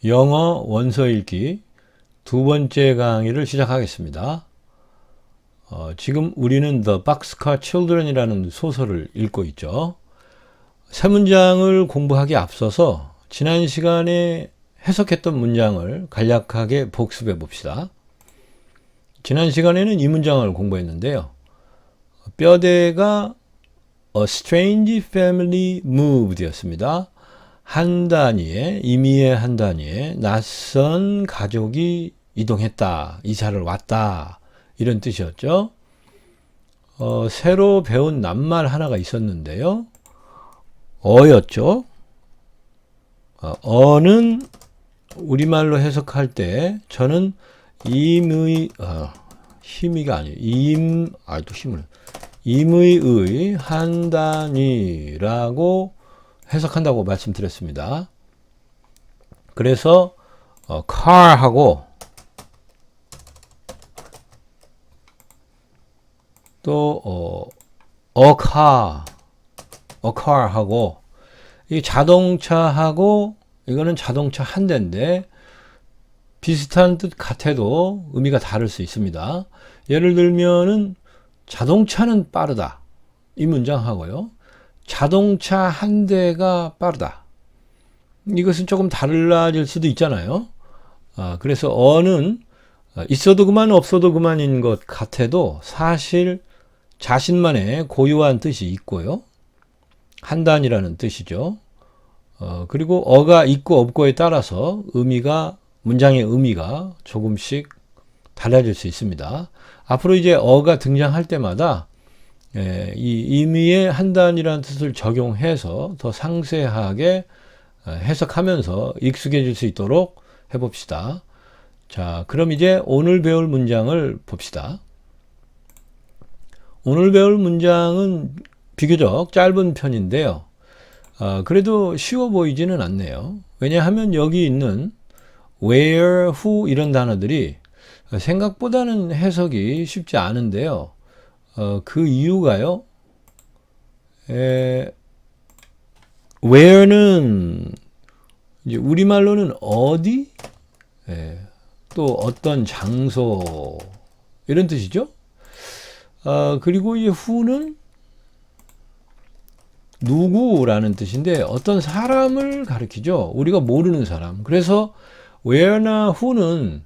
영어 원서 읽기 두 번째 강의를 시작하겠습니다. 지금 우리는 The Boxcar Children이라는 소설을 읽고 있죠. 세 문장을 공부하기 앞서서 지난 시간에 해석했던 문장을 간략하게 복습해 봅시다. 지난 시간에는 이 문장을 공부했는데요. 뼈대가 A strange family moved 였습니다. 한 단위에, 임의의 한 단위에 낯선 가족이 이동했다, 이사를 왔다, 이런 뜻이었죠. 새로 배운 낱말 하나가 있었는데요. 어였죠. 어는 우리말로 해석할 때 저는 힘이가 아니에요. 임의의 한 단위라고 해석한다고 말씀드렸습니다. 그래서 car하고 또 a car하고 이 자동차하고 이거는 자동차 한 대인데 비슷한 뜻 같아도 의미가 다를 수 있습니다. 예를 들면은 자동차는 빠르다, 이 문장하고요, 자동차 한 대가 빠르다, 이것은 조금 달라질 수도 있잖아요. 그래서 어는 있어도 그만 없어도 그만인 것 같아도 사실 자신만의 고유한 뜻이 있고요. 한 단이라는 뜻이죠. 그리고 어가 있고 없고에 따라서 문장의 의미가 조금씩 달라질 수 있습니다. 앞으로 이제 어가 등장할 때마다 이 의미의 한 단이라는 뜻을 적용해서 더 상세하게 해석하면서 익숙해질 수 있도록 해봅시다. 자, 그럼 이제 오늘 배울 문장을 봅시다. 오늘 배울 문장은 비교적 짧은 편인데요. 그래도 쉬워 보이지는 않네요. 왜냐하면 여기 있는 where, who 이런 단어들이 생각보다는 해석이 쉽지 않은데요. 그 이유가요. where는 이제 우리말로는 어디, 또 어떤 장소 이런 뜻이죠. 그리고 이 who는 누구라는 뜻인데 어떤 사람을 가리키죠. 우리가 모르는 사람. 그래서 where나 who는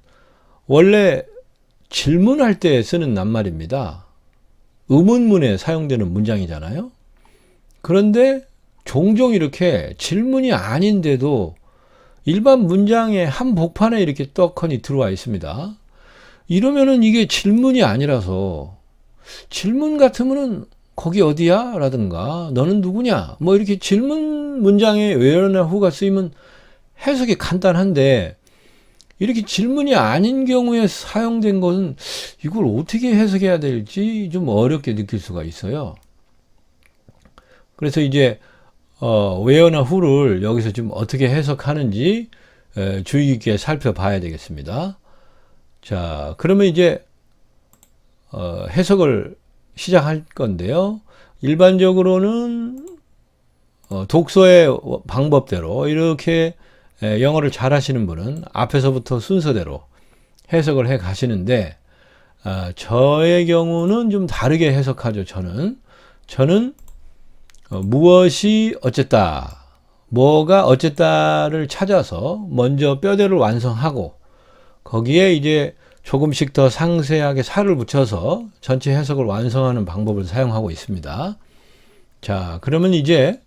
원래 질문할 때 쓰는 낱말입니다. 의문문에 사용되는 문장이잖아요. 그런데 종종 이렇게 질문이 아닌데도 일반 문장의 한 복판에 이렇게 떡하니 들어와 있습니다. 이러면은 이게 질문이 아니라서, 질문 같으면은 거기 어디야? 라든가 너는 누구냐? 뭐 이렇게 질문 문장에 where나 who가 쓰이면 해석이 간단한데, 이렇게 질문이 아닌 경우에 사용된 것은 이걸 어떻게 해석해야 될지 좀 어렵게 느낄 수가 있어요. 그래서 이제 where나 who를 여기서 좀 어떻게 해석하는지 주의 깊게 살펴봐야 되겠습니다. 자, 그러면 이제 해석을 시작할 건데요. 일반적으로는 독서의 방법대로 이렇게 영어를 잘 하시는 분은 앞에서부터 순서대로 해석을 해 가시는데, 저의 경우는 좀 다르게 해석하죠. 저는 무엇이 어쨌다, 뭐가 어쨌다를 찾아서 먼저 뼈대를 완성하고 거기에 이제 조금씩 더 상세하게 살을 붙여서 전체 해석을 완성하는 방법을 사용하고 있습니다. 자, 그러면 이제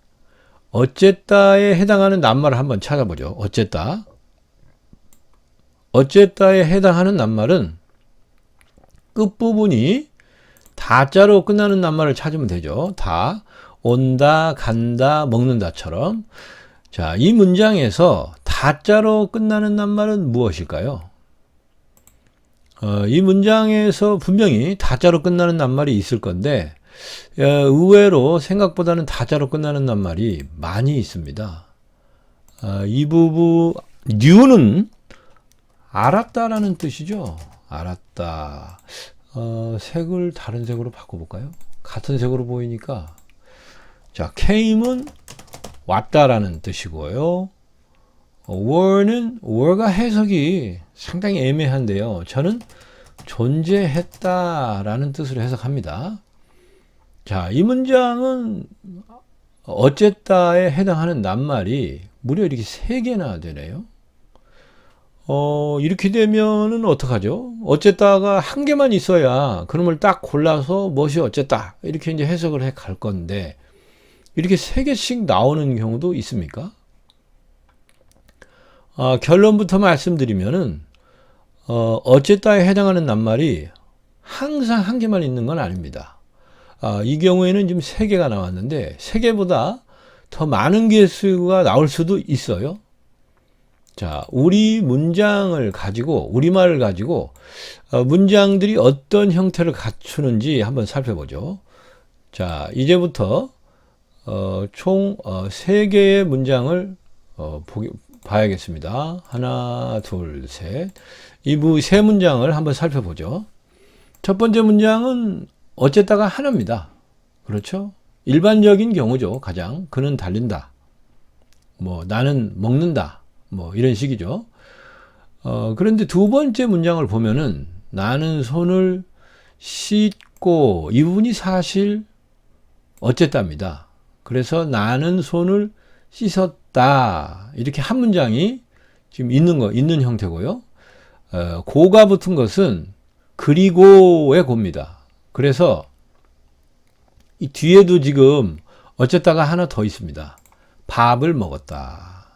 어쨌다에 해당하는 낱말을 한번 찾아보죠. 어쨌다에 해당하는 낱말은 끝부분이 다자로 끝나는 낱말을 찾으면 되죠. 다, 온다, 간다, 먹는다처럼. 자, 이 문장에서 다자로 끝나는 낱말은 무엇일까요? 이 문장에서 분명히 다자로 끝나는 낱말이 있을 건데, 의외로 생각보다는 다자로 끝나는 낱말이 많이 있습니다. 이 부분, knew는 알았다라는 뜻이죠. 알았다. 색을 다른 색으로 바꿔볼까요? 같은 색으로 보이니까. 자, came은 왔다라는 뜻이고요. were가 해석이 상당히 애매한데요. 저는 존재했다라는 뜻으로 해석합니다. 자, 이 문장은 어쨌다에 해당하는 낱말이 무려 이렇게 3개나 되네요. 이렇게 되면은 어떡하죠? 어쨌다가 1개만 있어야 그놈을 딱 골라서 무엇이 어쨌다 이렇게 이제 해석을 해 갈 건데 이렇게 3개씩 나오는 경우도 있습니까? 결론부터 말씀드리면은 어쨌다에 해당하는 낱말이 항상 1개만 있는 건 아닙니다. 이 경우에는 지금 3개가 나왔는데 3개보다 더 많은 개수가 나올 수도 있어요. 자, 우리말을 가지고 문장들이 어떤 형태를 갖추는지 한번 살펴보죠. 자, 이제부터 총 3개의 문장을 봐야겠습니다. 하나, 둘, 셋. 이 세 문장을 한번 살펴보죠. 첫 번째 문장은 어쨌다가 하나입니다. 그렇죠? 일반적인 경우죠. 가장 그는 달린다. 나는 먹는다. 이런 식이죠. 그런데 두 번째 문장을 보면은 나는 손을 씻고 이 부분이 사실 어쨌답니다. 그래서 나는 손을 씻었다. 이렇게 한 문장이 지금 있는 형태고요. 고가 붙은 것은 그리고의 고입니다. 그래서 이 뒤에도 지금 어쨌다가 하나 더 있습니다. 밥을 먹었다.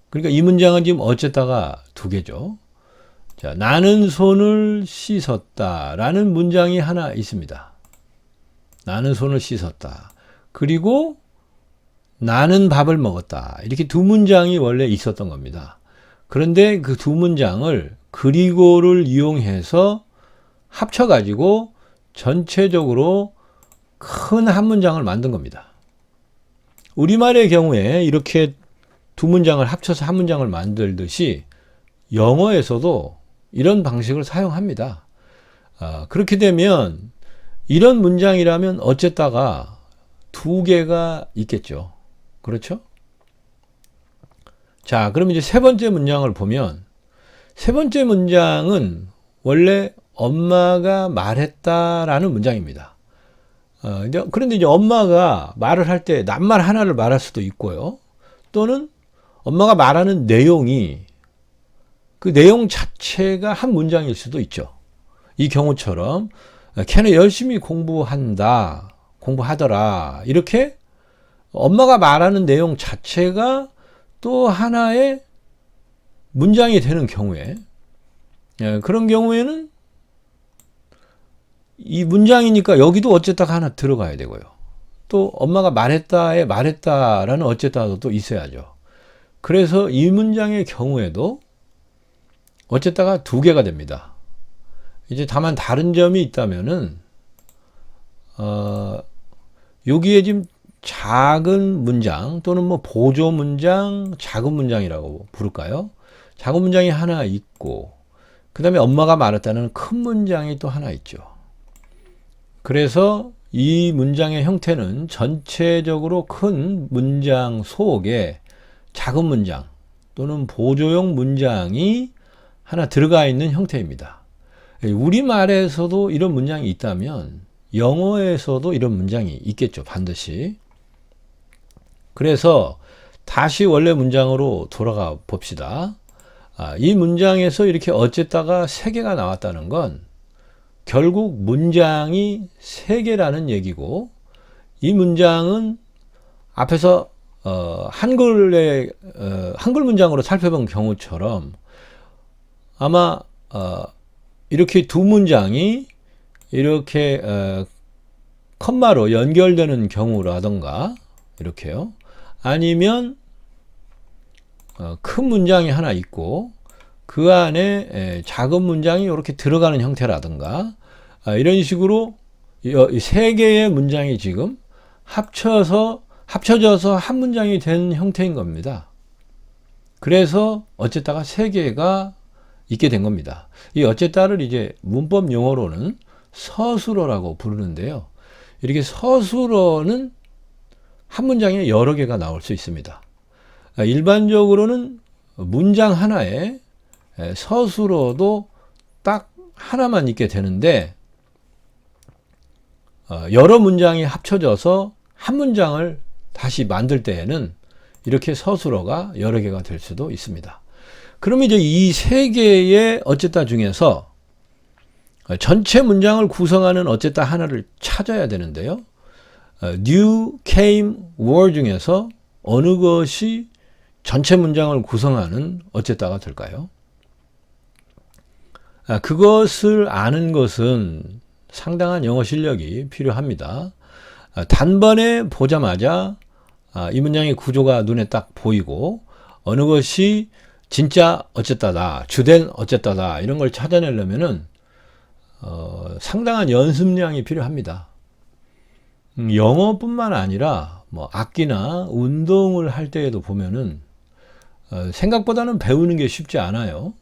그러니까 이 문장은 지금 어쨌다가 2개죠. 자, 나는 손을 씻었다. 라는 문장이 하나 있습니다. 나는 손을 씻었다. 그리고 나는 밥을 먹었다. 이렇게 2문장이 원래 있었던 겁니다. 그런데 그 2문장을 그리고를 이용해서 합쳐가지고 전체적으로 큰 한 문장을 만든 겁니다. 우리말의 경우에 이렇게 2문장을 합쳐서 한 문장을 만들듯이 영어에서도 이런 방식을 사용합니다. 그렇게 되면 이런 문장이라면 어쨌다가 2개가 있겠죠. 그렇죠? 자, 그럼 이제 세 번째 문장을 보면 세 번째 문장은 원래 엄마가 말했다라는 문장입니다. 그런데 이제 엄마가 말을 할 때 낱말 하나를 말할 수도 있고요. 또는 엄마가 말하는 내용이 그 내용 자체가 한 문장일 수도 있죠. 이 경우처럼 걔는 열심히 공부하더라. 이렇게 엄마가 말하는 내용 자체가 또 하나의 문장이 되는 경우에 그런 경우에는 이 문장이니까 여기도 어쨌다가 하나 들어가야 되고요. 또 엄마가 말했다에 말했다라는 어쨌다도 또 있어야죠. 그래서 이 문장의 경우에도 어쨌다가 2개가 됩니다. 이제 다만 다른 점이 있다면은 여기에 지금 작은 문장 또는 보조 문장, 작은 문장이라고 부를까요? 작은 문장이 하나 있고 그 다음에 엄마가 말했다는 큰 문장이 또 하나 있죠. 그래서 이 문장의 형태는 전체적으로 큰 문장 속에 작은 문장 또는 보조용 문장이 하나 들어가 있는 형태입니다. 우리말에서도 이런 문장이 있다면 영어에서도 이런 문장이 있겠죠. 반드시. 그래서 다시 원래 문장으로 돌아가 봅시다. 이 문장에서 이렇게 어쨌다가 3개가 나왔다는 건 결국 문장이 3개라는 얘기고 이 문장은 앞에서 한글 문장으로 살펴본 경우처럼 아마 이렇게 2문장이 이렇게 컴마로 연결되는 경우라던가 이렇게요. 아니면 큰 문장이 하나 있고 그 안에 작은 문장이 이렇게 들어가는 형태라든가 이런 식으로 이 3개의 문장이 지금 합쳐져서 한 문장이 된 형태인 겁니다. 그래서 어쨌다가 3개가 있게 된 겁니다. 이 어쨌다를 이제 문법 용어로는 서술어라고 부르는데요. 이렇게 서술어는 한 문장에 여러 개가 나올 수 있습니다. 일반적으로는 문장 하나에 서술어도 딱 하나만 있게 되는데 여러 문장이 합쳐져서 한 문장을 다시 만들 때에는 이렇게 서술어가 여러 개가 될 수도 있습니다. 그러면 이제 이 세 개의 어쨌다 중에서 전체 문장을 구성하는 어쨌다 하나를 찾아야 되는데요. new, came, were 중에서 어느 것이 전체 문장을 구성하는 어쨌다가 될까요? 그것을 아는 것은 상당한 영어 실력이 필요합니다. 단번에 보자마자 이 문장의 구조가 눈에 딱 보이고 어느 것이 진짜 어쨌다다, 주된 어쨌다다 이런 걸 찾아내려면은 상당한 연습량이 필요합니다. 영어뿐만 아니라 뭐 악기나 운동을 할 때에도 보면은 생각보다는 배우는 게 쉽지 않아요.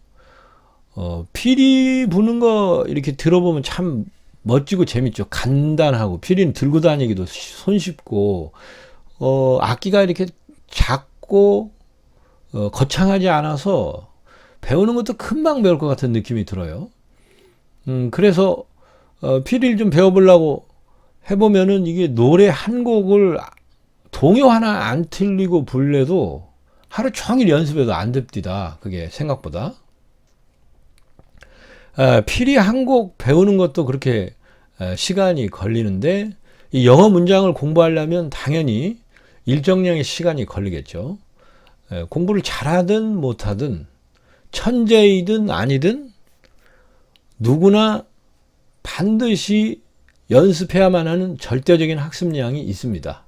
피리 부는 거 이렇게 들어보면 참 멋지고 재밌죠. 간단하고 피리는 들고 다니기도 손쉽고 악기가 이렇게 작고 거창하지 않아서 배우는 것도 금방 배울 것 같은 느낌이 들어요. 그래서 피리를 좀 배워보려고 해보면은 이게 노래 한 곡을 동요 하나 안 틀리고 불래도 하루 종일 연습해도 안 됩니다. 그게 생각보다. 피리 한 곡 배우는 것도 그렇게 시간이 걸리는데 이 영어 문장을 공부하려면 당연히 일정량의 시간이 걸리겠죠. 공부를 잘하든 못하든 천재이든 아니든 누구나 반드시 연습해야만 하는 절대적인 학습량이 있습니다.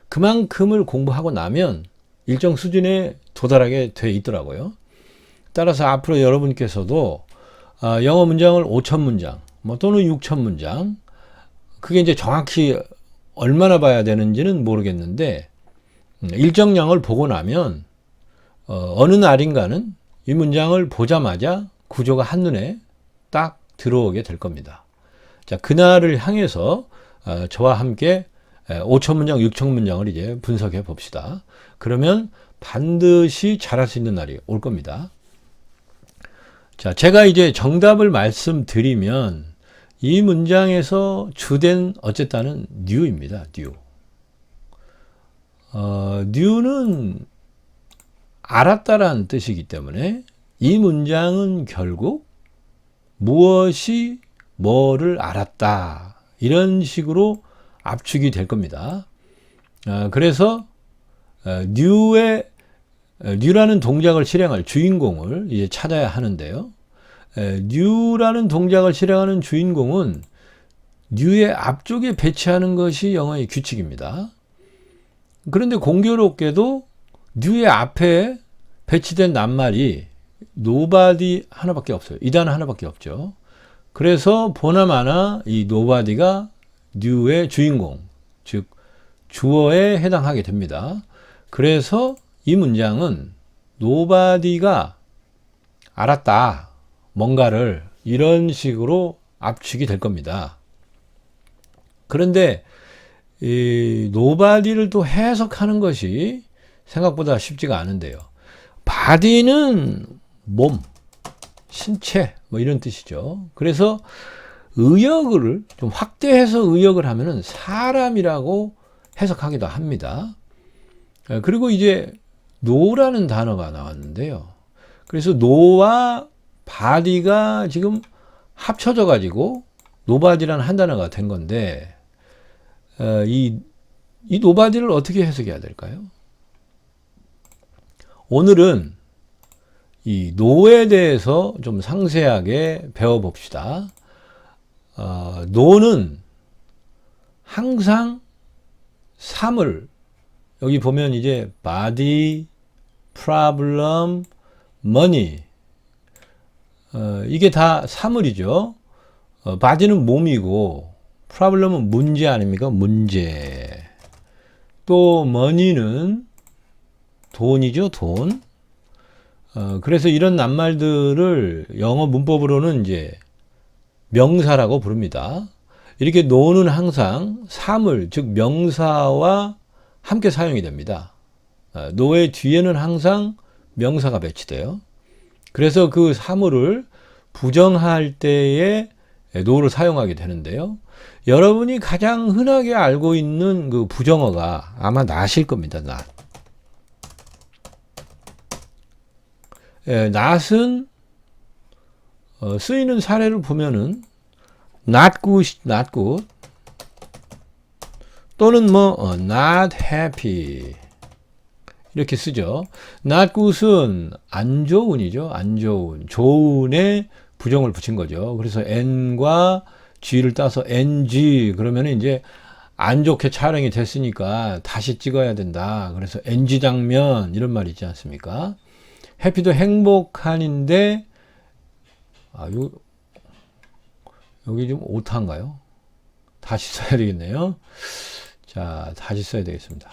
그만큼을 공부하고 나면 일정 수준에 도달하게 돼 있더라고요. 따라서 앞으로 여러분께서도 영어 문장을 5,000문장 또는 6,000문장 그게 이제 정확히 얼마나 봐야 되는지는 모르겠는데 일정량을 보고 나면 어느 날인가는 이 문장을 보자마자 구조가 한눈에 딱 들어오게 될 겁니다. 자, 그날을 향해서 저와 함께 5,000문장, 6,000문장을 이제 분석해 봅시다. 그러면 반드시 잘할 수 있는 날이 올 겁니다. 자, 제가 이제 정답을 말씀드리면 이 문장에서 주된 어쨌다는 new입니다. new. new는 알았다라는 뜻이기 때문에 이 문장은 결국 무엇이 뭐를 알았다 이런 식으로 압축이 될 겁니다. 그래서 new라는 동작을 실행할 주인공을 이제 찾아야 하는데요. new라는 동작을 실행하는 주인공은 new의 앞쪽에 배치하는 것이 영어의 규칙입니다. 그런데 공교롭게도 new의 앞에 배치된 낱말이 nobody 하나밖에 없어요. 이 단어 하나밖에 없죠. 그래서 보나마나 이 nobody가 new의 주인공, 즉 주어에 해당하게 됩니다. 그래서 이 문장은 nobody가 알았다, 뭔가를 이런 식으로 압축이 될 겁니다. 그런데 이 nobody를 또 해석하는 것이 생각보다 쉽지가 않은데요. body는 몸, 신체 뭐 이런 뜻이죠. 그래서 의역을 좀 확대해서 의역을 하면은 사람이라고 해석하기도 합니다. 그리고 이제 no라는 단어가 나왔는데요. 그래서 no와 body가 지금 합쳐져 가지고 nobody라는 한 단어가 된 건데 이 nobody를 어떻게 해석해야 될까요? 오늘은 이 no에 대해서 좀 상세하게 배워봅시다. no는 항상 사물, 여기 보면 이제 body, problem, money, 이게 다 사물이죠. body는 몸이고 problem은 문제 아닙니까? 문제. 또 money는 돈이죠, 돈. 그래서 이런 낱말들을 영어 문법으로는 이제 명사라고 부릅니다. 이렇게 no는 항상 사물, 즉 명사와 함께 사용이 됩니다. no의 뒤에는 항상 명사가 배치돼요. 그래서 그 사물을 부정할 때에 no를 사용하게 되는데요. 여러분이 가장 흔하게 알고 있는 그 부정어가 아마 not일 겁니다. not. not은 쓰이는 사례를 보면은 not good, not good 또는 not happy 이렇게 쓰죠. not good은 안 좋은이죠. 안 좋은. 좋은에 부정을 붙인 거죠. 그래서 n과 g를 따서 ng 그러면 이제 안 좋게 촬영이 됐으니까 다시 찍어야 된다. 그래서 ng 장면 이런 말 있지 않습니까? happy도 행복한인데 여기 좀 오타인가요? 다시 써야 되겠네요. 자, 다시 써야 되겠습니다.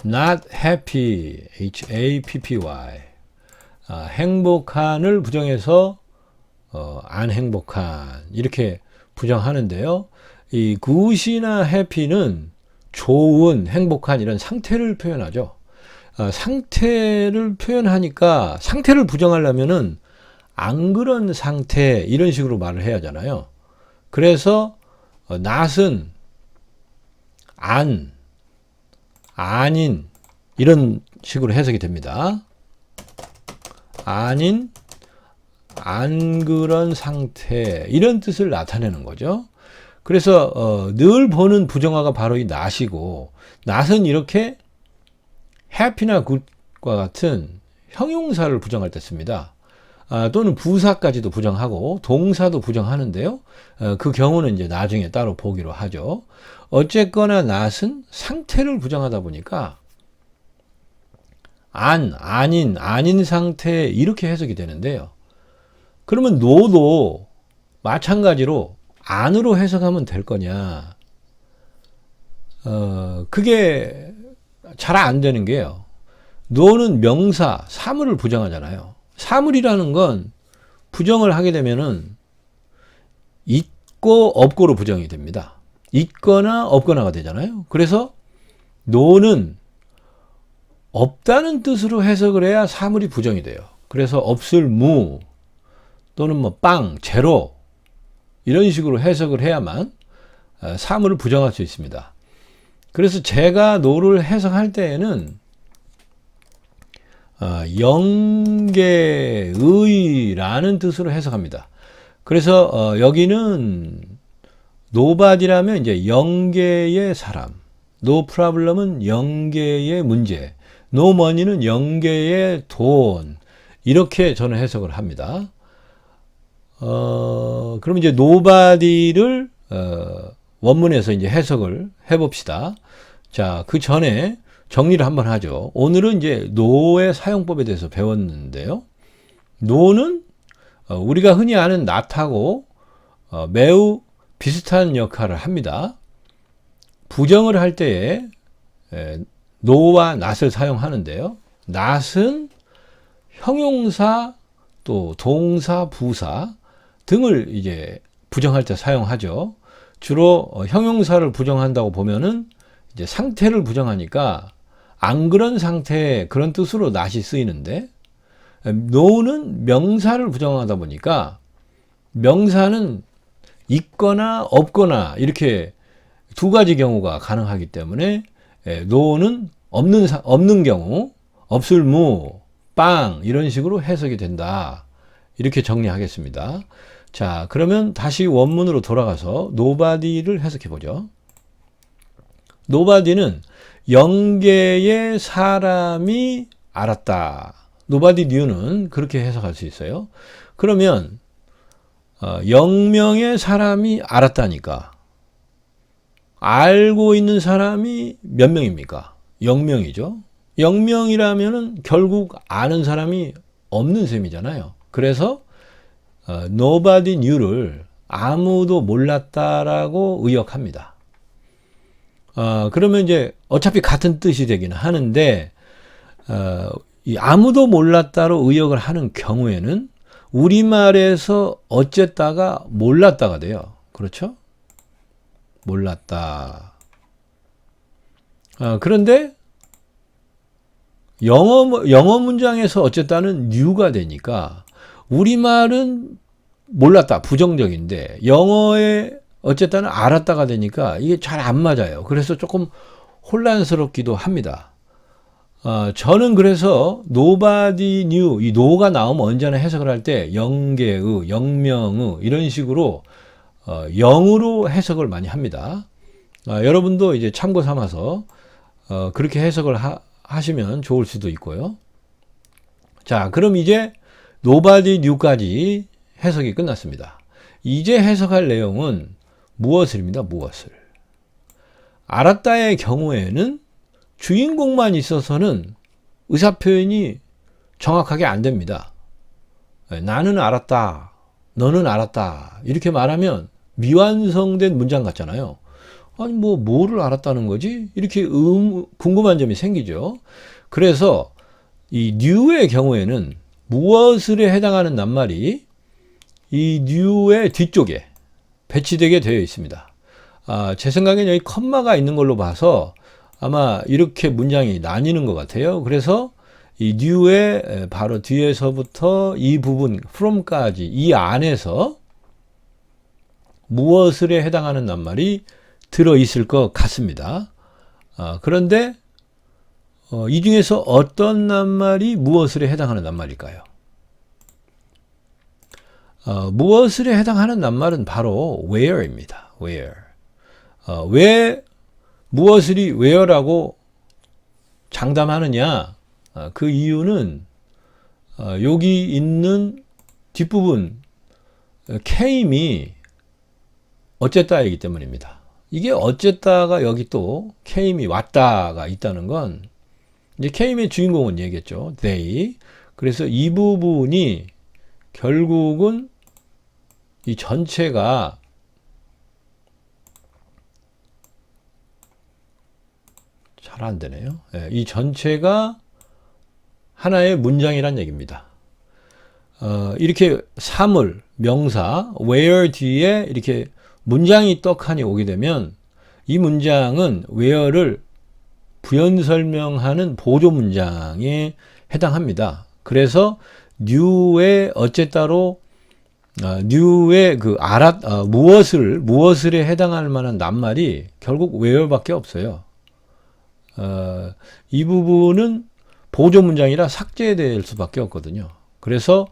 not happy, happy. 행복한을 부정해서 안 행복한 이렇게 부정하는데요. 이 good이나 happy는 좋은, 행복한 이런 상태를 표현하죠. 상태를 표현하니까 상태를 부정하려면은 안 그런 상태 이런 식으로 말을 해야 하잖아요. 그래서 not은 안, 아닌 이런 식으로 해석이 됩니다. 아닌, 안 그런 상태 이런 뜻을 나타내는 거죠. 그래서 늘 보는 부정어가 바로 이 not이고 not은 이렇게 happy나 good과 같은 형용사를 부정할 때 씁니다. 또는 부사까지도 부정하고 동사도 부정하는데요. 그 경우는 이제 나중에 따로 보기로 하죠. 어쨌거나 not은 상태를 부정하다 보니까 아닌 상태 이렇게 해석이 되는데요. 그러면 no도 마찬가지로 안으로 해석하면 될 거냐? 그게 잘 안 되는 게요. no는 명사, 사물을 부정하잖아요. 사물이라는 건 부정을 하게 되면은 있고 없고로 부정이 됩니다. 있거나 없거나가 되잖아요. 그래서 no는 없다는 뜻으로 해석을 해야 사물이 부정이 돼요. 그래서 없을 무 또는 빵, 제로 이런 식으로 해석을 해야만 사물을 부정할 수 있습니다. 그래서 제가 no를 해석할 때에는 영계의라는 뜻으로 해석합니다. 그래서 여기는 nobody라면 이제 영계의 사람, no problem은 영계의 문제, no money는 영계의 돈 이렇게 저는 해석을 합니다. 그럼 이제 nobody를 원문에서 이제 해석을 해봅시다. 자, 그 전에 정리를 한번 하죠. 오늘은 이제 no의 사용법에 대해서 배웠는데요. no는 우리가 흔히 아는 not하고 매우 비슷한 역할을 합니다. 부정을 할 때에 no와 not을 사용하는데요. not은 형용사 또 동사, 부사 등을 이제 부정할 때 사용하죠. 주로 형용사를 부정한다고 보면은 이제 상태를 부정하니까 안 그런 상태 그런 뜻으로 not이 쓰이는데 no는 명사를 부정하다 보니까 명사는 있거나 없거나 이렇게 두 가지 경우가 가능하기 때문에 no는 없는 경우 없을 무, 빵 이런 식으로 해석이 된다. 이렇게 정리하겠습니다. 자, 그러면 다시 원문으로 돌아가서 nobody를 해석해 보죠. nobody는 영계의 사람이 알았다. nobody knew는 그렇게 해석할 수 있어요. 그러면 0명의 사람이 알았다니까 알고 있는 사람이 몇 명입니까? 0명이죠. 0명이라면은 결국 아는 사람이 없는 셈이잖아요. 그래서 nobody knew를 아무도 몰랐다라고 의역합니다. 그러면 이제 어차피 같은 뜻이 되긴 하는데 이 아무도 몰랐다로 의역을 하는 경우에는 우리말에서 어쨌다가 몰랐다가 돼요. 그렇죠? 몰랐다. 그런데 영어 문장에서 어쨌다는 new가 되니까 우리말은 몰랐다, 부정적인데 영어에 어쨌다는 알았다가 되니까 이게 잘 안 맞아요. 그래서 조금 혼란스럽기도 합니다. 저는 그래서 nobody knew, 이 no가 나오면 언제나 해석을 할 때 영계의, 영명의 이런 식으로 영으로 해석을 많이 합니다. 여러분도 이제 참고 삼아서 그렇게 해석을 하시면 좋을 수도 있고요. 자, 그럼 이제 nobody knew까지 해석이 끝났습니다. 이제 해석할 내용은 무엇을입니다. 무엇을. 알았다의 경우에는 주인공만 있어서는 의사표현이 정확하게 안 됩니다. 나는 알았다, 너는 알았다 이렇게 말하면 미완성된 문장 같잖아요. 아니 뭐를 알았다는 거지? 이렇게 궁금한 점이 생기죠. 그래서 이 new의 경우에는 무엇을에 해당하는 낱말이 이 new의 뒤쪽에 배치되게 되어 있습니다. 제 생각엔 여기 컴마가 있는 걸로 봐서 아마 이렇게 문장이 나뉘는 것 같아요. 그래서 이 new의 바로 뒤에서부터 이 부분 from까지 이 안에서 무엇을에 해당하는 낱말이 들어있을 것 같습니다. 그런데 이 중에서 어떤 낱말이 무엇을에 해당하는 낱말일까요? 무엇을에 해당하는 낱말은 바로 where입니다. where. 왜 무엇을이 where라고 장담하느냐? 그 이유는 여기 있는 뒷부분 came이 어쨌다이기 때문입니다. 이게 어쨌다가 여기 또 came이 왔다가 있다는 건 이제 came의 주인공은 얘기했죠. they. 그래서 이 부분이 결국은 이 전체가 잘 안 되네요. 이 전체가 하나의 문장이란 얘기입니다. 이렇게 사물, 명사, where 뒤에 이렇게 문장이 떡하니 오게 되면 이 문장은 where를 부연 설명하는 보조 문장에 해당합니다. 그래서 new의 어쨌다로 new의 그 무엇을에 해당할 만한 낱말이 결국 where밖에 없어요. 이 부분은 보조 문장이라 삭제될 수밖에 없거든요. 그래서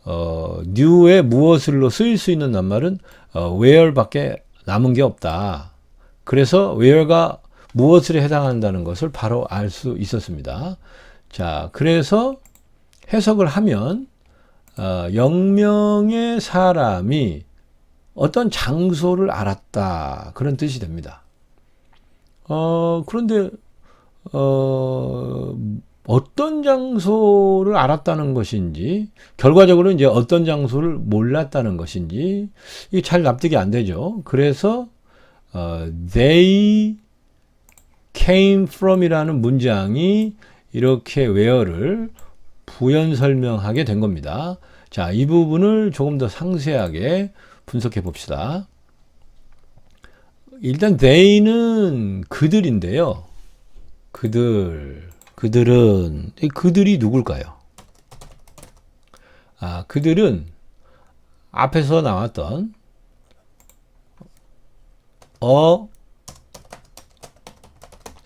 new의 무엇을로 쓰일 수 있는 낱말은 where밖에 남은 게 없다. 그래서 where가 무엇을 해당한다는 것을 바로 알 수 있었습니다. 자, 그래서 해석을 하면 영명의 사람이 어떤 장소를 알았다, 그런 뜻이 됩니다. 그런데 어떤 장소를 알았다는 것인지, 결과적으로 이제 어떤 장소를 몰랐다는 것인지 이게 잘 납득이 안 되죠. 그래서 they came from이라는 문장이 이렇게 where를 부연 설명하게 된 겁니다. 자, 이 부분을 조금 더 상세하게 분석해 봅시다. 일단 they는 그들인데요. 그들이 누굴까요? 그들은 앞에서 나왔던 a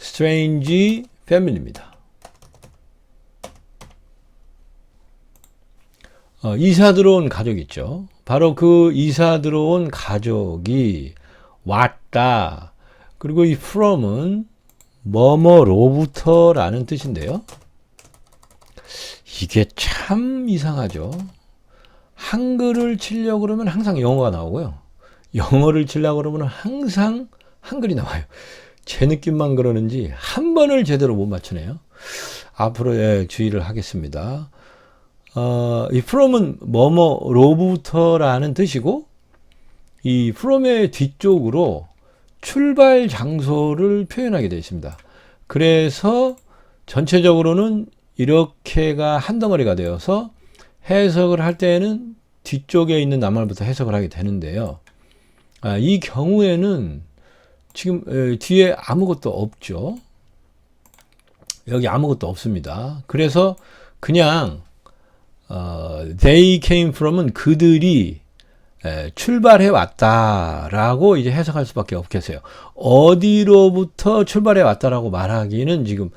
strange family입니다. 이사 들어온 가족 있죠. 바로 그 이사 들어온 가족이 왔다. 그리고 이 from은 뭐뭐로부터라는 뜻인데요. 이게 참 이상하죠. 한글을 치려고 그러면 항상 영어가 나오고요. 영어를 치려고 그러면 항상 한글이 나와요. 제 느낌만 그러는지 한 번을 제대로 못 맞추네요. 앞으로 주의를 하겠습니다. 이 from은 뭐뭐로부터라는 뜻이고, 이 from의 뒤쪽으로 출발 장소를 표현하게 되어 있습니다. 그래서 전체적으로는 이렇게가 한 덩어리가 되어서 해석을 할 때에는 뒤쪽에 있는 낱말부터 해석을 하게 되는데요. 이 경우에는 지금 뒤에 아무것도 없죠. 여기 아무것도 없습니다. 그래서 그냥 they came from은 그들이 출발해 왔다라고 이제 해석할 수밖에 없겠어요. 어디로부터 출발해 왔다라고 말하기는 지금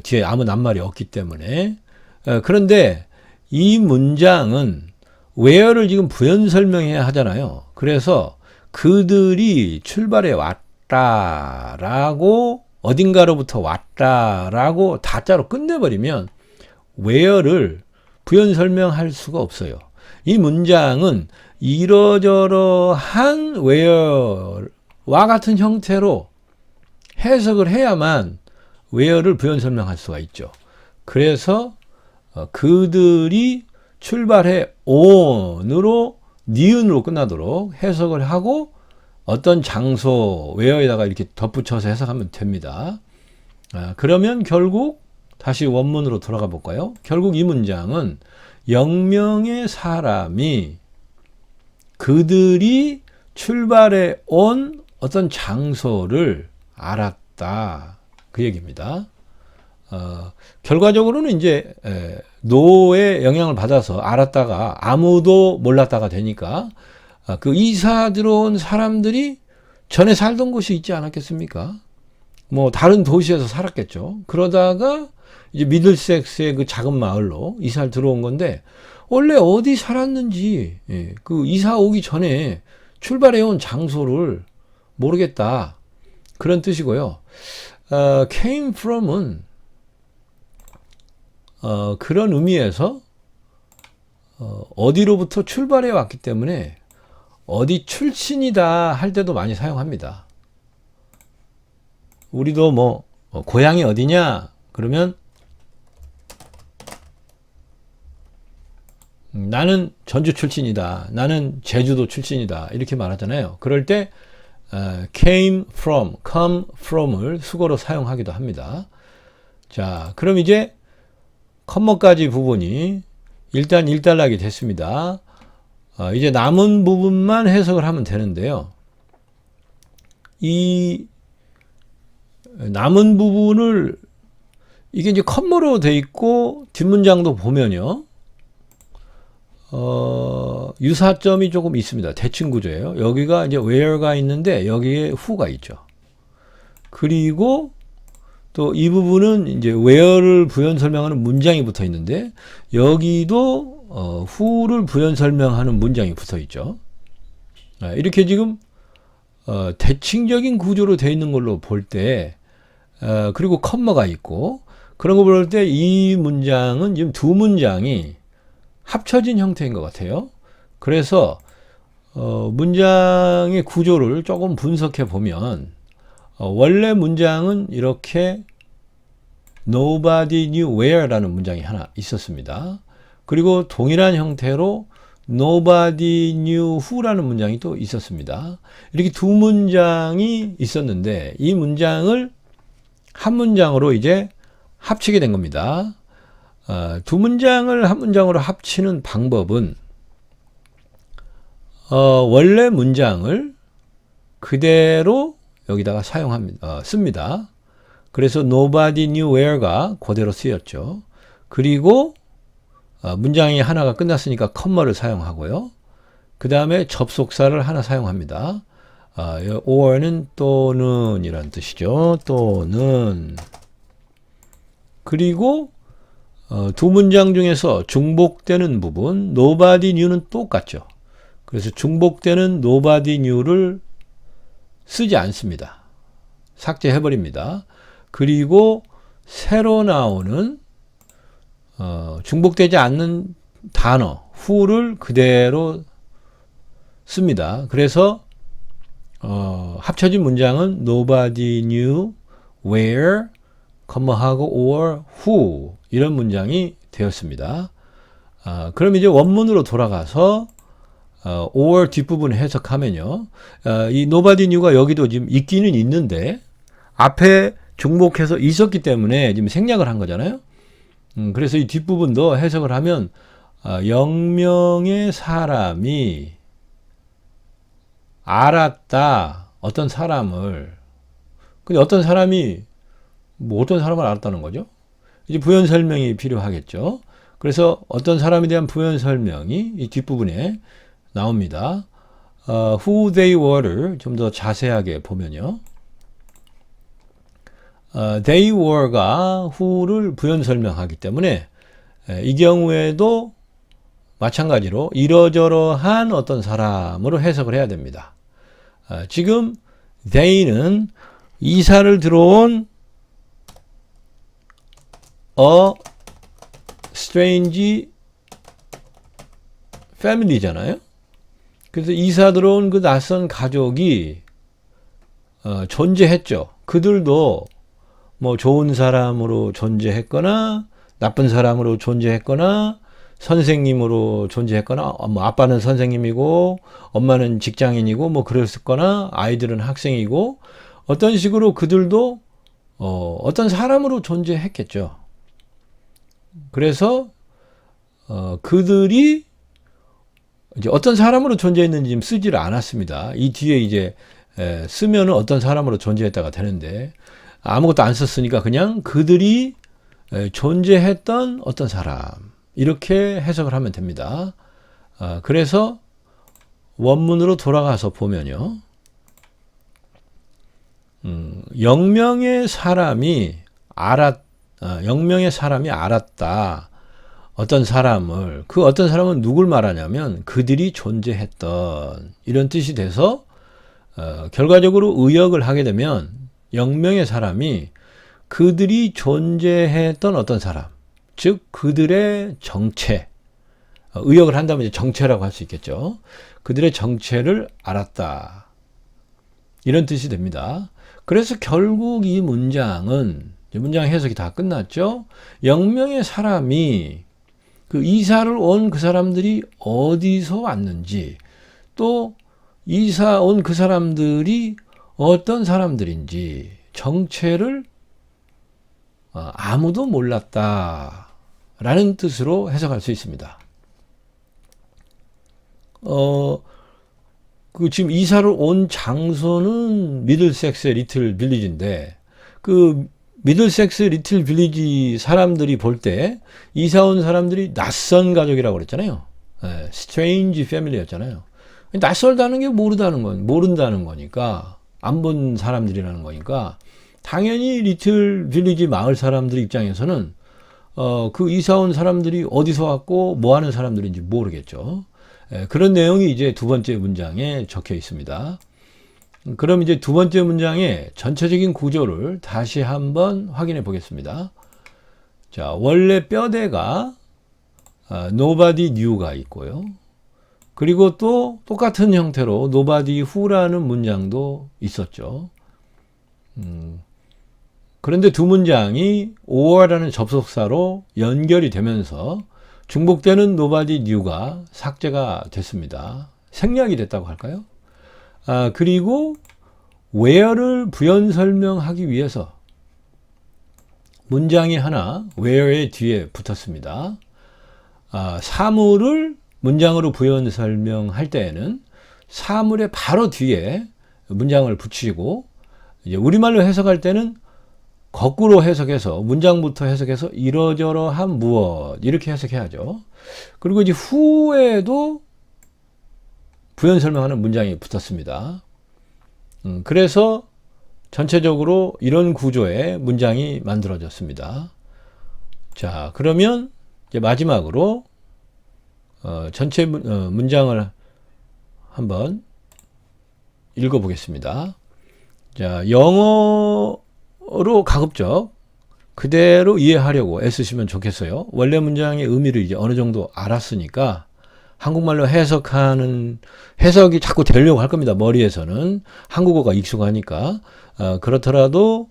뒤에 아무 낱말이 없기 때문에. 그런데 이 문장은 where를 지금 부연 설명해야 하잖아요. 그래서 그들이 출발해 왔다라고 어딘가로부터 왔다라고 다자로 끝내버리면 where를 부연 설명할 수가 없어요. 이 문장은 이러저러한 where와 같은 형태로 해석을 해야만 where를 부연 설명할 수가 있죠. 그래서 그들이 출발해 on으로 니은으로 끝나도록 해석을 하고 어떤 장소 where에다가 이렇게 덧붙여서 해석하면 됩니다. 그러면 결국 다시 원문으로 돌아가 볼까요? 결국 이 문장은 0명의 사람이 그들이 출발해 온 어떤 장소를 알았다. 그 얘기입니다. 결과적으로는 이제 노의 영향을 받아서 알았다가 아무도 몰랐다가 되니까 그 이사 들어온 사람들이 전에 살던 곳이 있지 않았겠습니까? 뭐 다른 도시에서 살았겠죠. 그러다가 이제 미들섹스의 그 작은 마을로 이사를 들어온 건데 원래 어디 살았는지 그 이사 오기 전에 출발해온 장소를 모르겠다. 그런 뜻이고요. came from은 그런 의미에서 어디로부터 출발해 왔기 때문에 어디 출신이다 할 때도 많이 사용합니다. 우리도 뭐 고향이 어디냐 그러면 나는 전주 출신이다. 나는 제주도 출신이다. 이렇게 말하잖아요. 그럴 때 came from, come from을 수거로 사용하기도 합니다. 자, 그럼 이제 컴머까지 부분이 일단 일단락이 됐습니다. 이제 남은 부분만 해석을 하면 되는데요. 이 남은 부분을 이게 이제 컴머로 돼 있고 뒷문장도 보면요. 유사점이 조금 있습니다. 대칭 구조예요. 여기가 이제 where가 있는데 여기에 who가 있죠. 그리고 또 이 부분은 이제 where를 부연 설명하는 문장이 붙어 있는데 여기도 who를 부연 설명하는 문장이 붙어 있죠. 이렇게 지금 대칭적인 구조로 되어 있는 걸로 볼 때 그리고 컴마가 있고 그런 거 볼 때 이 문장은 지금 두 문장이 합쳐진 형태인 것 같아요. 그래서 문장의 구조를 조금 분석해 보면 원래 문장은 이렇게 Nobody knew where라는 문장이 하나 있었습니다. 그리고 동일한 형태로 Nobody knew who라는 문장이 또 있었습니다. 이렇게 두 문장이 있었는데 이 문장을 한 문장으로 이제 합치게 된 겁니다. 두 문장을 한 문장으로 합치는 방법은 원래 문장을 그대로 여기다가 씁니다. 그래서 nobody knew where가 그대로 쓰였죠. 그리고 문장이 하나가 끝났으니까 컴마를 사용하고요. 그 다음에 접속사를 하나 사용합니다. or는 또는 이란 뜻이죠. 또는. 그리고 두 문장 중에서 중복되는 부분 nobody knew는 똑같죠. 그래서 중복되는 nobody knew를 쓰지 않습니다. 삭제해버립니다. 그리고 새로 나오는 중복되지 않는 단어 who를 그대로 씁니다. 그래서 합쳐진 문장은 nobody knew where, 컴마하고 or who 이런 문장이 되었습니다. 그럼 이제 원문으로 돌아가서 or 뒷부분 해석하면요. 이 nobody knew가 여기도 지금 있기는 있는데 앞에 중복해서 있었기 때문에 지금 생략을 한 거잖아요. 그래서 이 뒷부분도 해석을 하면 0명의 사람이 알았다. 어떤 사람을. 근데 어떤 사람이 뭐 어떤 사람을 알았다는 거죠? 이제 부연 설명이 필요하겠죠. 그래서 어떤 사람에 대한 부연 설명이 이 뒷부분에 나옵니다. who they were를 좀 더 자세하게 보면요. they were가 who를 부연 설명하기 때문에 이 경우에도 마찬가지로 이러저러한 어떤 사람으로 해석을 해야 됩니다. 지금 they는 이사를 들어온 a strange family잖아요. 그래서 이사 들어온 그 낯선 가족이 존재했죠. 그들도 뭐 좋은 사람으로 존재했거나 나쁜 사람으로 존재했거나 선생님으로 존재했거나 뭐 아빠는 선생님이고 엄마는 직장인이고 뭐 그랬었거나 아이들은 학생이고 어떤 식으로 그들도 어떤 사람으로 존재했겠죠. 그래서 그들이 이제 어떤 사람으로 존재했는지 지금 쓰지를 않았습니다. 이 뒤에 이제 쓰면은 어떤 사람으로 존재했다가 되는데 아무것도 안 썼으니까 그냥 그들이 존재했던 어떤 사람 이렇게 해석을 하면 됩니다. 그래서 원문으로 돌아가서 보면요. 0명의 사람이 0명의 사람이 알았다. 어떤 사람을, 그 어떤 사람은 누굴 말하냐면 그들이 존재했던 이런 뜻이 돼서 결과적으로 의역을 하게 되면 0명의 사람이 그들이 존재했던 어떤 사람, 즉 그들의 정체, 의역을 한다면 이제 정체라고 할 수 있겠죠. 그들의 정체를 알았다. 이런 뜻이 됩니다. 그래서 결국 이 문장은 문장 해석이 다 끝났죠. 0명의 사람이 그 이사를 온 그 사람들이 어디서 왔는지 또 이사 온 그 사람들이 어떤 사람들인지 정체를 아무도 몰랐다 라는 뜻으로 해석할 수 있습니다. 지금 이사를 온 장소는 미들섹스 리틀 빌리지인데 그 미들섹스 리틀 빌리지 사람들이 볼 때 이사 온 사람들이 낯선 가족이라고 그랬잖아요. 스트레인지 패밀리였잖아요. 낯설다는 게 모른다는 거니까 안 본 사람들이라는 거니까 당연히 리틀 빌리지 마을 사람들 입장에서는 그 이사 온 사람들이 어디서 왔고 뭐 하는 사람들인지 모르겠죠. 그런 내용이 이제 두 번째 문장에 적혀 있습니다. 그럼 이제 두 번째 문장의 전체적인 구조를 다시 한번 확인해 보겠습니다. 자, 원래 뼈대가 nobody knew가 있고요. 그리고 또 똑같은 형태로 nobody who라는 문장도 있었죠. 그런데 두 문장이 or라는 접속사로 연결이 되면서 중복되는 nobody knew가 삭제가 됐습니다. 생략이 됐다고 할까요? 그리고 where를 부연 설명하기 위해서 문장이 하나 where의 뒤에 붙었습니다. 사물을 문장으로 부연 설명할 때에는 사물의 바로 뒤에 문장을 붙이고 이제 우리말로 해석할 때는 거꾸로 해석해서 문장부터 해석해서 이러저러한 무엇 이렇게 해석해야죠. 그리고 이제 후에도 부연 설명하는 문장이 붙었습니다. 그래서 전체적으로 이런 구조의 문장이 만들어졌습니다. 자, 그러면 이제 마지막으로 전체 문장을 한번 읽어보겠습니다. 자, 영어로 가급적 그대로 이해하려고 애쓰시면 좋겠어요. 원래 문장의 의미를 이제 어느 정도 알았으니까 한국말로 해석이 자꾸 되려고 할 겁니다. 머리에서는 한국어가 익숙하니까 그렇더라도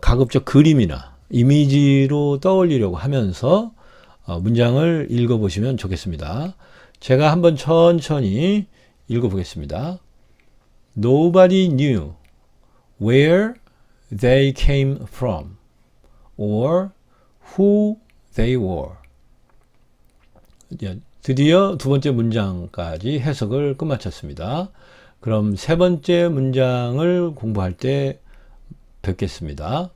가급적 그림이나 이미지로 떠올리려고 하면서 문장을 읽어보시면 좋겠습니다. 제가 한번 천천히 읽어보겠습니다. Nobody knew where they came from or who they were. 드디어 두 번째 문장까지 해석을 끝마쳤습니다. 그럼 세 번째 문장을 공부할 때 뵙겠습니다.